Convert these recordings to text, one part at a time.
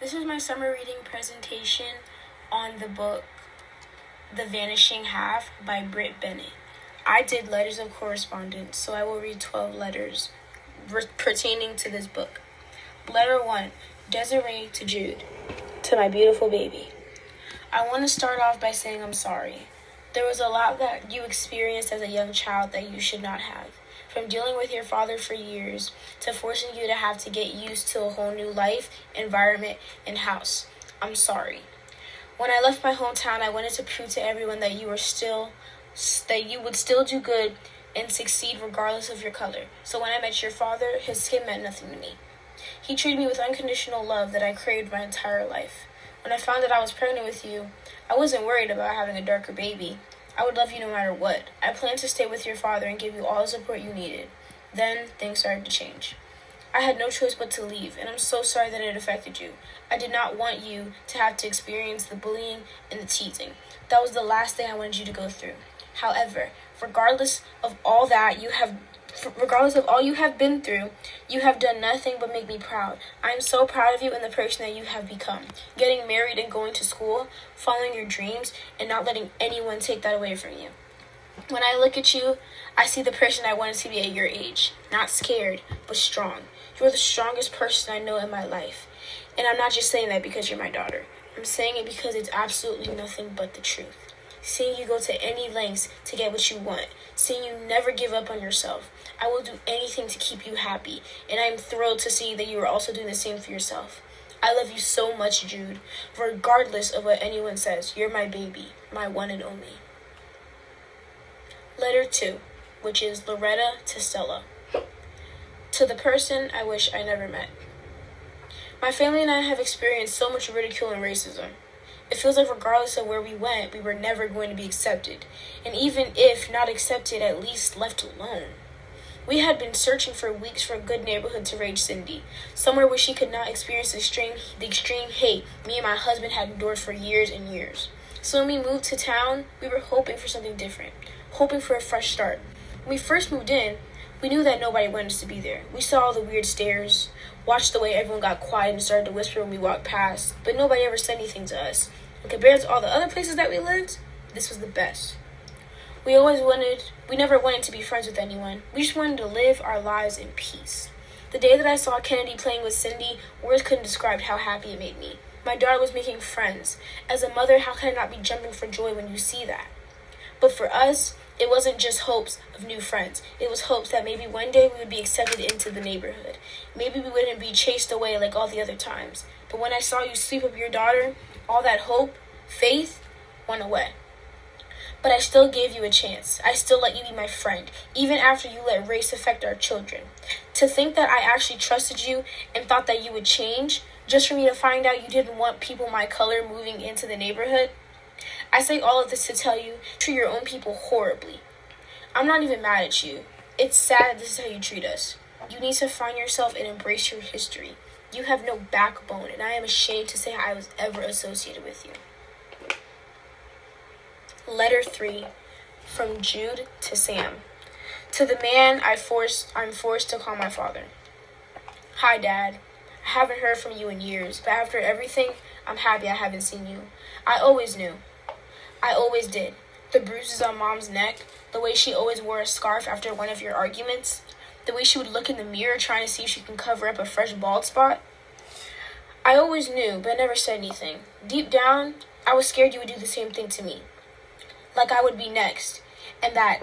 This is my summer reading presentation on the book The Vanishing Half by Britt Bennett. I did letters of correspondence, so I will read 12 letters pertaining to this book. Letter 1, Desiree to Jude. To my beautiful baby. I want to start off by saying I'm sorry. There was a lot that you experienced as a young child that you should not have. From dealing with your father for years, to forcing you to have to get used to a whole new life, environment, and house. I'm sorry. When I left my hometown, I wanted to prove to everyone that you would still do good and succeed regardless of your color. So when I met your father, his skin meant nothing to me. He treated me with unconditional love that I craved my entire life. When I found that I was pregnant with you, I wasn't worried about having a darker baby. I would love you no matter what. I planned to stay with your father and give you all the support you needed. Then, things started to change. I had no choice but to leave, and I'm so sorry that it affected you. I did not want you to have to experience the bullying and the teasing. That was the last thing I wanted you to go through. However, regardless of all you have been through, you have done nothing but make me proud. I am so proud of you and the person that you have become. Getting married and going to school, following your dreams, and not letting anyone take that away from you. When I look at you, I see the person I wanted to be at your age. Not scared, but strong. You're the strongest person I know in my life. And I'm not just saying that because you're my daughter. I'm saying it because it's absolutely nothing but the truth. Seeing you go to any lengths to get what you want. Seeing you never give up on yourself. I will do anything to keep you happy, and I am thrilled to see that you are also doing the same for yourself. I love you so much, Jude. Regardless of what anyone says, you're my baby, my one and only. Letter 2, which is Loretta to Stella. To the person I wish I never met. My family and I have experienced so much ridicule and racism. It feels like regardless of where we went, we were never going to be accepted. And even if not accepted, at least left alone. We had been searching for weeks for a good neighborhood to raise Cindy, somewhere where she could not experience the extreme hate me and my husband had endured for years and years. So when we moved to town, we were hoping for something different, hoping for a fresh start. When we first moved in, we knew that nobody wanted us to be there. We saw all the weird stares, watched the way everyone got quiet and started to whisper when we walked past, but nobody ever said anything to us. And compared to all the other places that we lived, this was the best. We never wanted to be friends with anyone. We just wanted to live our lives in peace. The day that I saw Kennedy playing with Cindy, words couldn't describe how happy it made me. My daughter was making friends. As a mother, how can I not be jumping for joy when you see that? But for us, it wasn't just hopes of new friends. It was hopes that maybe one day we would be accepted into the neighborhood. Maybe we wouldn't be chased away like all the other times. But when I saw you sleep with your daughter, all that hope, faith, went away. But I still gave you a chance. I still let you be my friend, even after you let race affect our children. To think that I actually trusted you and thought that you would change, just for me to find out you didn't want people my color moving into the neighborhood. I say all of this to tell you, treat your own people horribly. I'm not even mad at you. It's sad that this is how you treat us. You need to find yourself and embrace your history. You have no backbone, and I am ashamed to say I was ever associated with you. Letter 3, from Jude to Sam. To the man I'm forced to call my father. Hi, Dad. I haven't heard from you in years, but after everything, I'm happy I haven't seen you. I always knew. I always did. The bruises on Mom's neck, the way she always wore a scarf after one of your arguments, the way she would look in the mirror trying to see if she can cover up a fresh bald spot. I always knew, but I never said anything. Deep down, I was scared you would do the same thing to me. Like I would be next, and that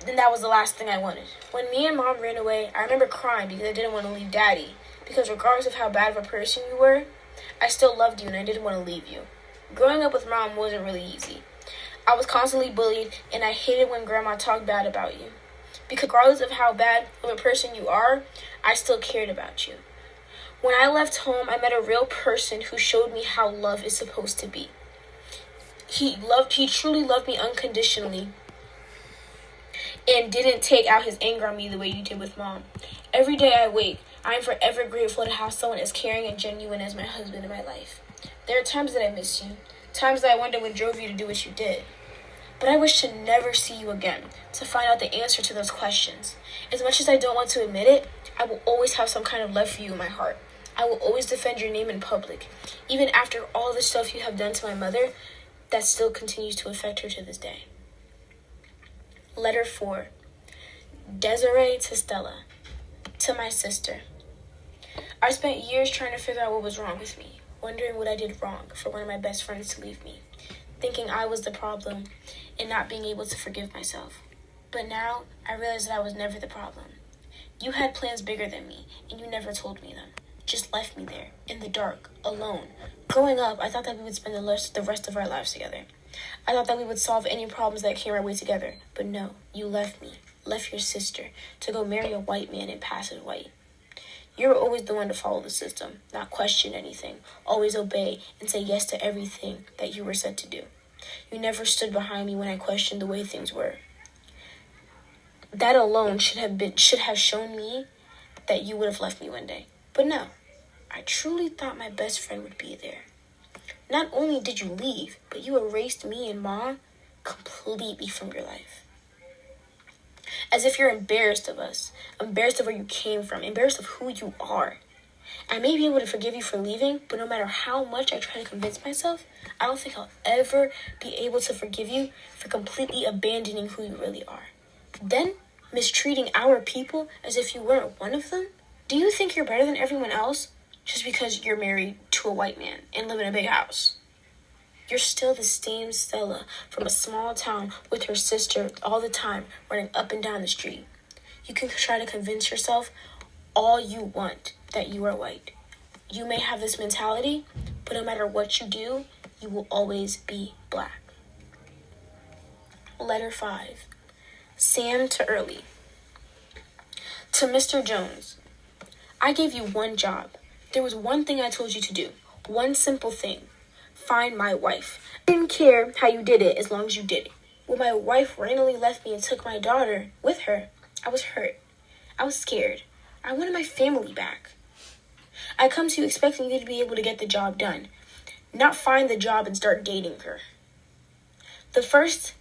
was the last thing I wanted. When me and Mom ran away, I remember crying because I didn't want to leave Daddy, because regardless of how bad of a person you were, I still loved you and I didn't want to leave you. Growing up with Mom wasn't really easy. I was constantly bullied, and I hated when Grandma talked bad about you. Because regardless of how bad of a person you are, I still cared about you. When I left home, I met a real person who showed me how love is supposed to be. He truly loved me unconditionally and didn't take out his anger on me the way you did with Mom. Every day I wake, I am forever grateful to have someone as caring and genuine as my husband in my life. There are times that I miss you, times that I wonder what drove you to do what you did. But I wish to never see you again, to find out the answer to those questions. As much as I don't want to admit it, I will always have some kind of love for you in my heart. I will always defend your name in public. Even after all the stuff you have done to my mother, that still continues to affect her to this day. Letter 4. Desiree to Stella. To my sister. I spent years trying to figure out what was wrong with me, wondering what I did wrong for one of my best friends to leave me, thinking I was the problem and not being able to forgive myself. But now, I realize that I was never the problem. You had plans bigger than me, and you never told me them. Just left me there, in the dark, alone. Growing up, I thought that we would spend the rest of our lives together. I thought that we would solve any problems that came our way together. But no, you left me, left your sister, to go marry a white man and pass as white. You were always the one to follow the system, not question anything, always obey and say yes to everything that you were said to do. You never stood behind me when I questioned the way things were. That alone should have shown me that you would have left me one day. But no, I truly thought my best friend would be there. Not only did you leave, but you erased me and Mom completely from your life. As if you're embarrassed of us, embarrassed of where you came from, embarrassed of who you are. I may be able to forgive you for leaving, but no matter how much I try to convince myself, I don't think I'll ever be able to forgive you for completely abandoning who you really are. Then, mistreating our people as if you weren't one of them? Do you think you're better than everyone else just because you're married to a white man and live in a big house? You're still the same Stella from a small town with her sister all the time running up and down the street. You can try to convince yourself all you want that you are white. You may have this mentality, but no matter what you do, you will always be black. Letter 5. Sam to Early. To Mr. Jones. I gave you one job. There was one thing I told you to do. One simple thing. Find my wife. I didn't care how you did it as long as you did it. When my wife randomly left me and took my daughter with her, I was hurt. I was scared. I wanted my family back. I come to you expecting you to be able to get the job done, not find the job and start dating her. At first,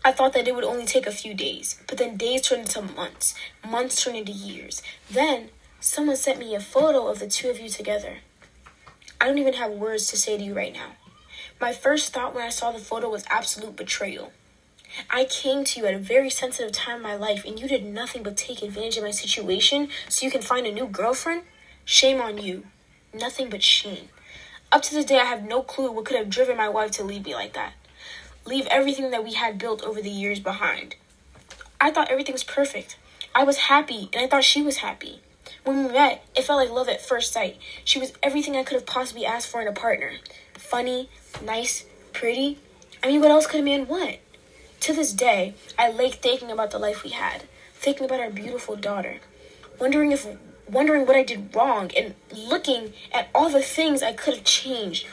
I thought that it would only take a few days, but then days turned into months. Months turned into years. Then, someone sent me a photo of the two of you together. I don't even have words to say to you right now. My first thought when I saw the photo was absolute betrayal. I came to you at a very sensitive time in my life, and you did nothing but take advantage of my situation so you can find a new girlfriend? Shame on you. Nothing but shame. Up to this day, I have no clue what could have driven my wife to leave me like that. Leave everything that we had built over the years behind. I thought everything was perfect. I was happy, and I thought she was happy. When we met, it felt like love at first sight. She was everything I could have possibly asked for in a partner. Funny, nice, pretty. I mean, what else could a man want? To this day, I lay thinking about the life we had, thinking about our beautiful daughter, wondering what I did wrong, and looking at all the things I could have changed.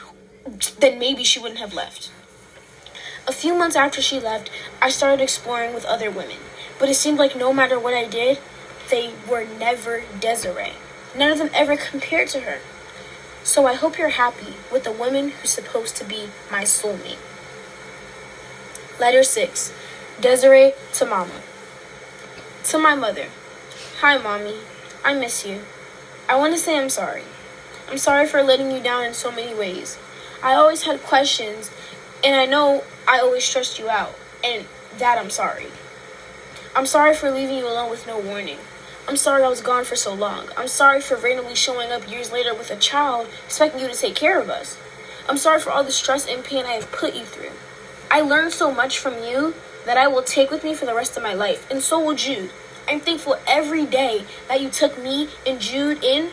Then maybe she wouldn't have left. A few months after she left, I started exploring with other women, but it seemed like no matter what I did, they were never Desiree. None of them ever compared to her. So I hope you're happy with the woman who's supposed to be my soulmate. Letter 6. Desiree to Mama. To my mother. Hi, Mommy. I miss you. I want to say I'm sorry. I'm sorry for letting you down in so many ways. I always had questions, and I know I always stressed you out, and that I'm sorry. I'm sorry for leaving you alone with no warning. I'm sorry I was gone for so long. I'm sorry for randomly showing up years later with a child, expecting you to take care of us. I'm sorry for all the stress and pain I have put you through. I learned so much from you that I will take with me for the rest of my life, and so will Jude. I'm thankful every day that you took me and Jude in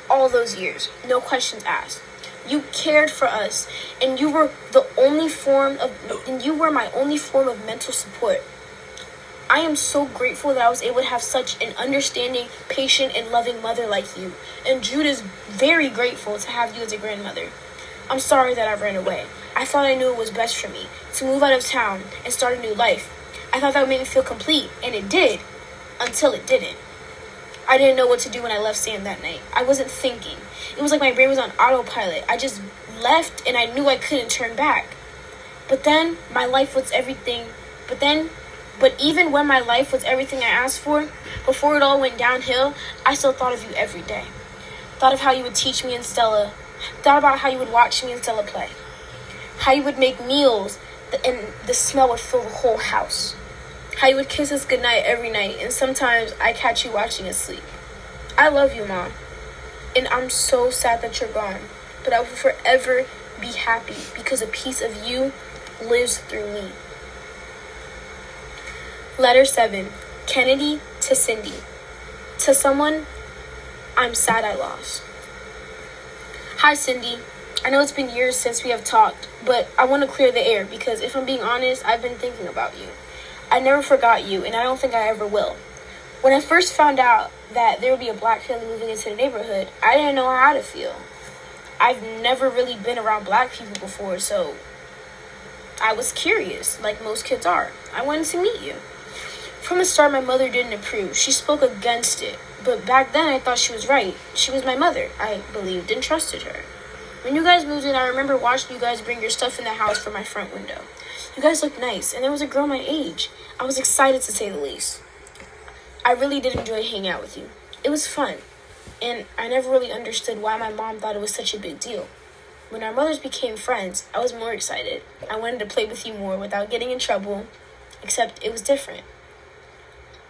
all those years. No questions asked. You cared for us, and you were my only form of mental support. I am so grateful that I was able to have such an understanding, patient, and loving mother like you. And Jude is very grateful to have you as a grandmother. I'm sorry that I ran away. I thought I knew it was best for me to move out of town and start a new life. I thought that would make me feel complete, and it did, until it didn't. I didn't know what to do when I left Sam that night. I wasn't thinking. It was like my brain was on autopilot. I just left, and I knew I couldn't turn back. But then, my life was everything. But even when my life was everything I asked for, before it all went downhill, I still thought of you every day. Thought of how you would teach me and Stella. Thought about how you would watch me and Stella play. How you would make meals and the smell would fill the whole house. How you would kiss us goodnight every night, and sometimes I catch you watching us sleep. I love you, Mom. And I'm so sad that you're gone. But I will forever be happy because a piece of you lives through me. Letter 7. Kennedy to Cindy. To someone I'm sad I lost. Hi, Cindy. I know it's been years since we have talked, but I want to clear the air because if I'm being honest, I've been thinking about you. I never forgot you, and I don't think I ever will. When I first found out that there would be a black family moving into the neighborhood, I didn't know how to feel. I've never really been around black people before, so I was curious, like most kids are. I wanted to meet you. From the start, my mother didn't approve. She spoke against it, but back then I thought she was right. She was my mother. I believed and trusted her. When you guys moved in, I remember watching you guys bring your stuff in the house from my front window. You guys looked nice, and there was a girl my age. I was excited to say the least. I really did enjoy hanging out with you. It was fun, and I never really understood why my mom thought it was such a big deal. When our mothers became friends, I was more excited. I wanted to play with you more without getting in trouble, except it was different.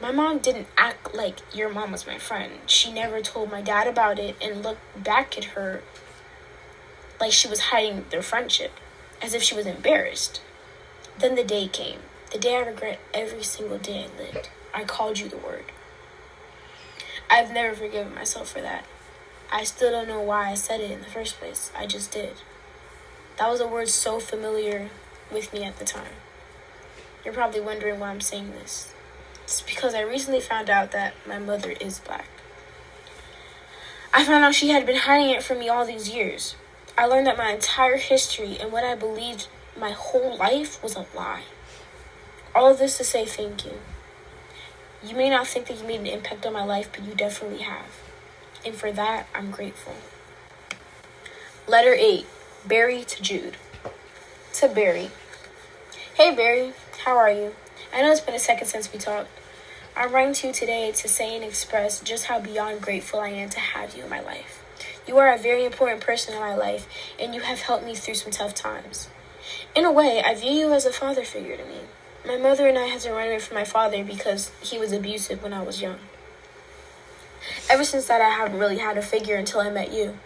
My mom didn't act like your mom was my friend. She never told my dad about it and looked back at her like she was hiding their friendship, as if she was embarrassed. Then the day came, the day I regret every single day I lived. I called you the word. I've never forgiven myself for that. I still don't know why I said it in the first place. I just did. That was a word so familiar with me at the time. You're probably wondering why I'm saying this. It's because I recently found out that my mother is black. I found out she had been hiding it from me all these years. I learned that my entire history and what I believed my whole life was a lie. All of this to say thank you. You may not think that you made an impact on my life, but you definitely have. And for that, I'm grateful. Letter 8. Barry to Jude. To Barry. Hey Barry, how are you? I know it's been a second since we talked. I'm writing to you today to say and express just how beyond grateful I am to have you in my life. You are a very important person in my life, and you have helped me through some tough times. In a way, I view you as a father figure to me. My mother and I had to run away from my father because he was abusive when I was young. Ever since that, I haven't really had a figure until I met you.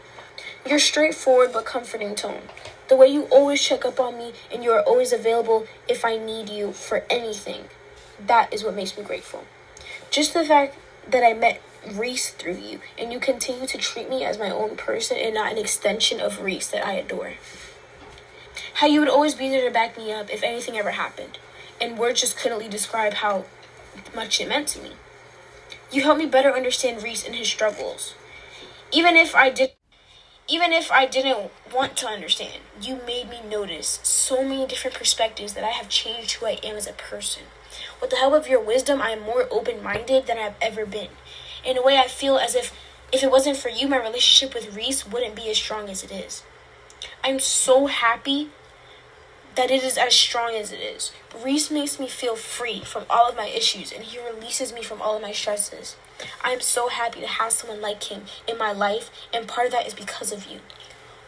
Your straightforward but comforting tone. The way you always check up on me and you are always available if I need you for anything. That is what makes me grateful. Just the fact that I met Reese through you and you continue to treat me as my own person and not an extension of Reese that I adore. How you would always be there to back me up if anything ever happened. And words just couldn't describe how much it meant to me. You helped me better understand Reese and his struggles. Even if I didn't want to understand, you made me notice so many different perspectives that I have changed who I am as a person. With the help of your wisdom, I am more open-minded than I've ever been. In a way, I feel as if it wasn't for you, my relationship with Reese wouldn't be as strong as it is. I'm so happy that it is as strong as it is. Reese makes me feel free from all of my issues, and he releases me from all of my stresses. I am so happy to have someone like him in my life, and part of that is because of you.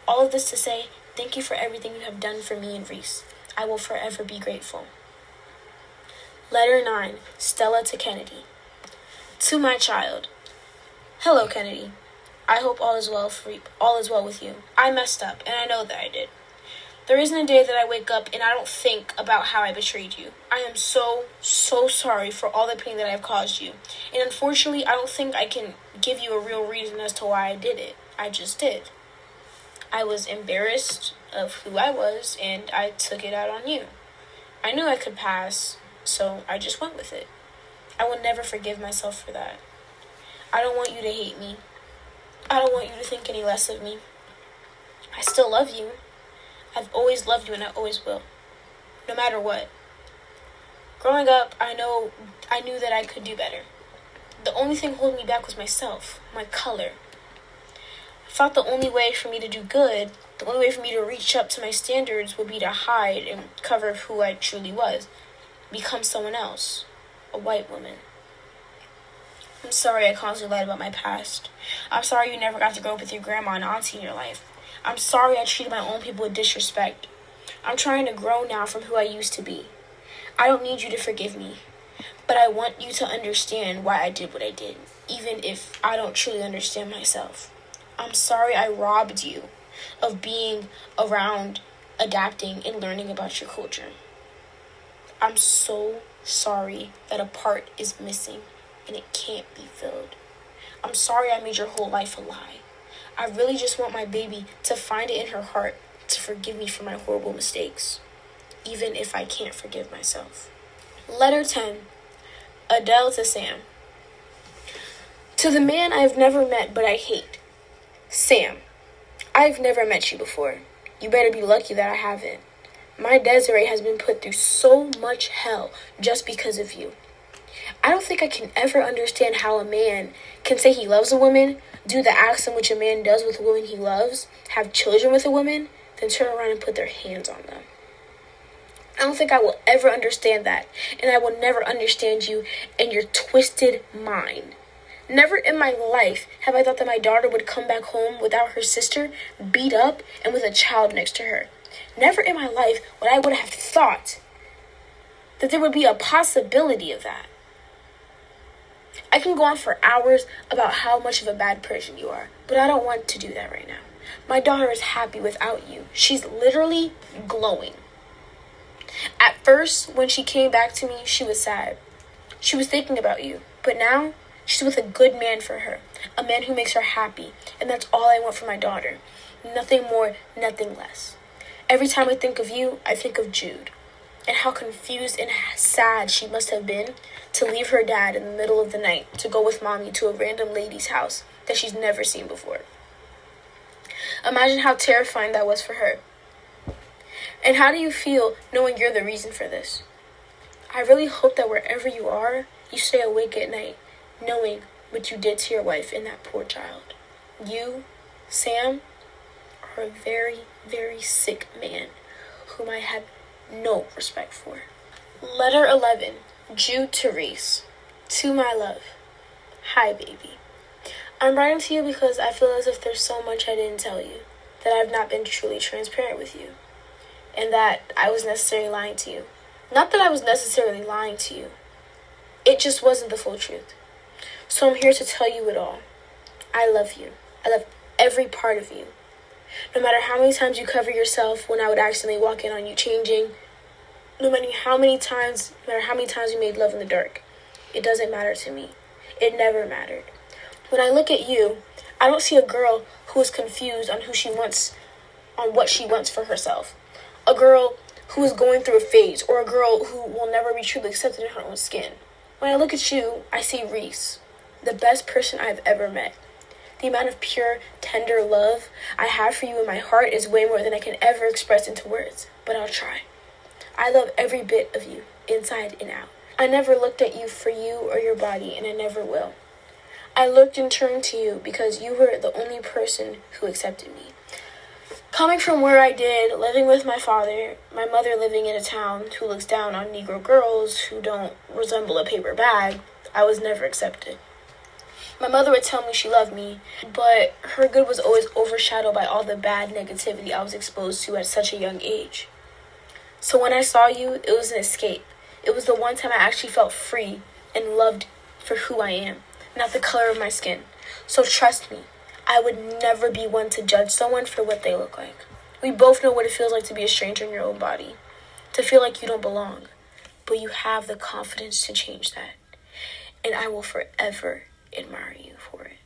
All of this to say, thank you for everything you have done for me and Reese. I will forever be grateful. Letter 9. Stella to Kennedy. To my child. Hello, Kennedy. I hope all is well with you. I messed up, and I know that I did. There isn't a day that I wake up and I don't think about how I betrayed you. I am so sorry for all the pain that I've caused you. And unfortunately, I don't think I can give you a real reason as to why I did it. I just did. I was embarrassed of who I was, and I took it out on you. I knew I could pass, so I just went with it. I will never forgive myself for that. I don't want you to hate me. I don't want you to think any less of me. I still love you. I've always loved you and I always will. No matter what. Growing up, I knew that I could do better. The only thing holding me back was myself, my color. I thought the only way for me to do good, the only way for me to reach up to my standards would be to hide and cover who I truly was. Become someone else. A white woman. I'm sorry I constantly lied about my past. I'm sorry you never got to grow up with your grandma and auntie in your life. I'm sorry I treated my own people with disrespect. I'm trying to grow now from who I used to be. I don't need you to forgive me, but I want you to understand why I did what I did, even if I don't truly understand myself. I'm sorry I robbed you of being around, adapting, and learning about your culture. I'm so sorry that a part is missing and it can't be filled. I'm sorry I made your whole life a lie. I really just want my baby to find it in her heart to forgive me for my horrible mistakes, even if I can't forgive myself. Letter 10. Adele to Sam. To the man I've never met but I hate. Sam, I've never met you before. You better be lucky that I haven't. My Desiree has been put through so much hell just because of you. I don't think I can ever understand how a man can say he loves a woman, do the acts in which a man does with a woman he loves, have children with a woman, then turn around and put their hands on them. I don't think I will ever understand that, and I will never understand you and your twisted mind. Never in my life have I thought that my daughter would come back home without her sister, beat up, and with a child next to her. Never in my life would I have thought that there would be a possibility of that. I can go on for hours about how much of a bad person you are, but I don't want to do that right now. My daughter is happy without you. She's literally glowing. At first, when she came back to me, she was sad. She was thinking about you, but now she's with a good man for her, a man who makes her happy, and that's all I want for my daughter. Nothing more, nothing less. Every time I think of you, I think of Jude, and how confused and sad she must have been to leave her dad in the middle of the night to go with mommy to a random lady's house that she's never seen before. Imagine how terrifying that was for her. And how do you feel knowing you're the reason for this? I really hope that wherever you are, you stay awake at night, knowing what you did to your wife and that poor child. You, Sam, are a very, very sick man whom I have no respect for. Letter 11. Jude to Reese. To my love. Hi, baby. I'm writing to you because I feel as if there's so much I didn't tell you, that I've not been truly transparent with you, and that I was necessarily lying to you. Not that I was necessarily lying to you. It just wasn't the full truth. So I'm here to tell you it all. I love you. I love every part of you. No matter how many times you cover yourself when I would accidentally walk in on you changing, no matter how many times you made love in the dark, it doesn't matter to me. It never mattered. When I look at you, I don't see a girl who is confused on what she wants for herself. A girl who is going through a phase, or a girl who will never be truly accepted in her own skin. When I look at you, I see Reese, the best person I've ever met. The amount of pure, tender love I have for you in my heart is way more than I can ever express into words, but I'll try. I love every bit of you, inside and out. I never looked at you for you or your body, and I never will. I looked and turned to you because you were the only person who accepted me. Coming from where I did, living with my father, my mother living in a town who looks down on Negro girls who don't resemble a paper bag, I was never accepted. My mother would tell me she loved me, but her good was always overshadowed by all the bad negativity I was exposed to at such a young age. So when I saw you, it was an escape. It was the one time I actually felt free and loved for who I am, not the color of my skin. So trust me, I would never be one to judge someone for what they look like. We both know what it feels like to be a stranger in your own body, to feel like you don't belong, but you have the confidence to change that. And I will forever admire you for it.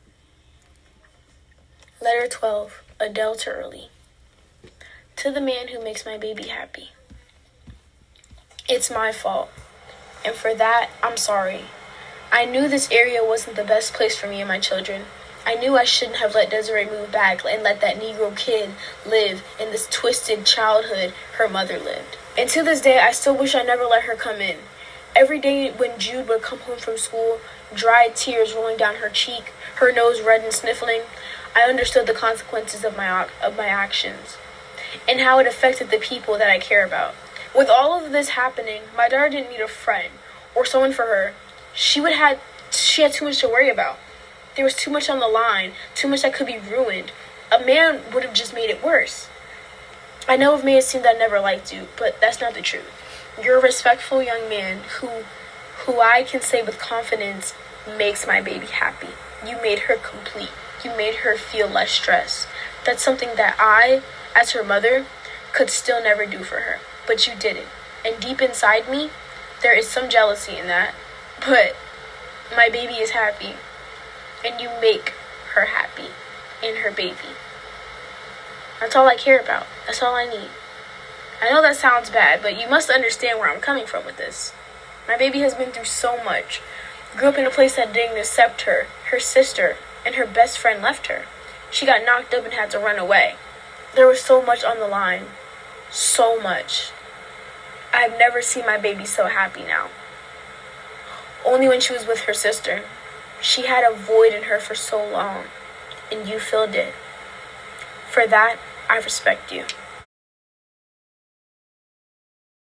Letter 12. Adele to Early. To the man who makes my baby happy. It's my fault, and for that, I'm sorry. I knew this area wasn't the best place for me and my children. I knew I shouldn't have let Desiree move back and let that Negro kid live in this twisted childhood her mother lived. And to this day, I still wish I never let her come in. Every day when Jude would come home from school, dried tears rolling down her cheek, her nose red and sniffling, I understood the consequences of my actions and how it affected the people that I care about. With all of this happening, my daughter didn't need a friend or someone for her. She would have she had too much to worry about. There was too much on the line, too much that could be ruined. A man would have just made it worse. I know it may have seemed I never liked you, but that's not the truth. You're a respectful young man who I can say with confidence makes my baby happy. You made her complete. You made her feel less stress. That's something that I, as her mother, could still never do for her. But you did it. And deep inside me, there is some jealousy in that. But my baby is happy. And you make her happy and her baby. That's all I care about. That's all I need. I know that sounds bad, but you must understand where I'm coming from with this. My baby has been through so much. Grew up in a place that didn't accept her. Her sister and her best friend left her. She got knocked up and had to run away. There was so much on the line. So much. I've never seen my baby so happy now. Only when she was with her sister. She had a void in her for so long, and you filled it. For that, I respect you.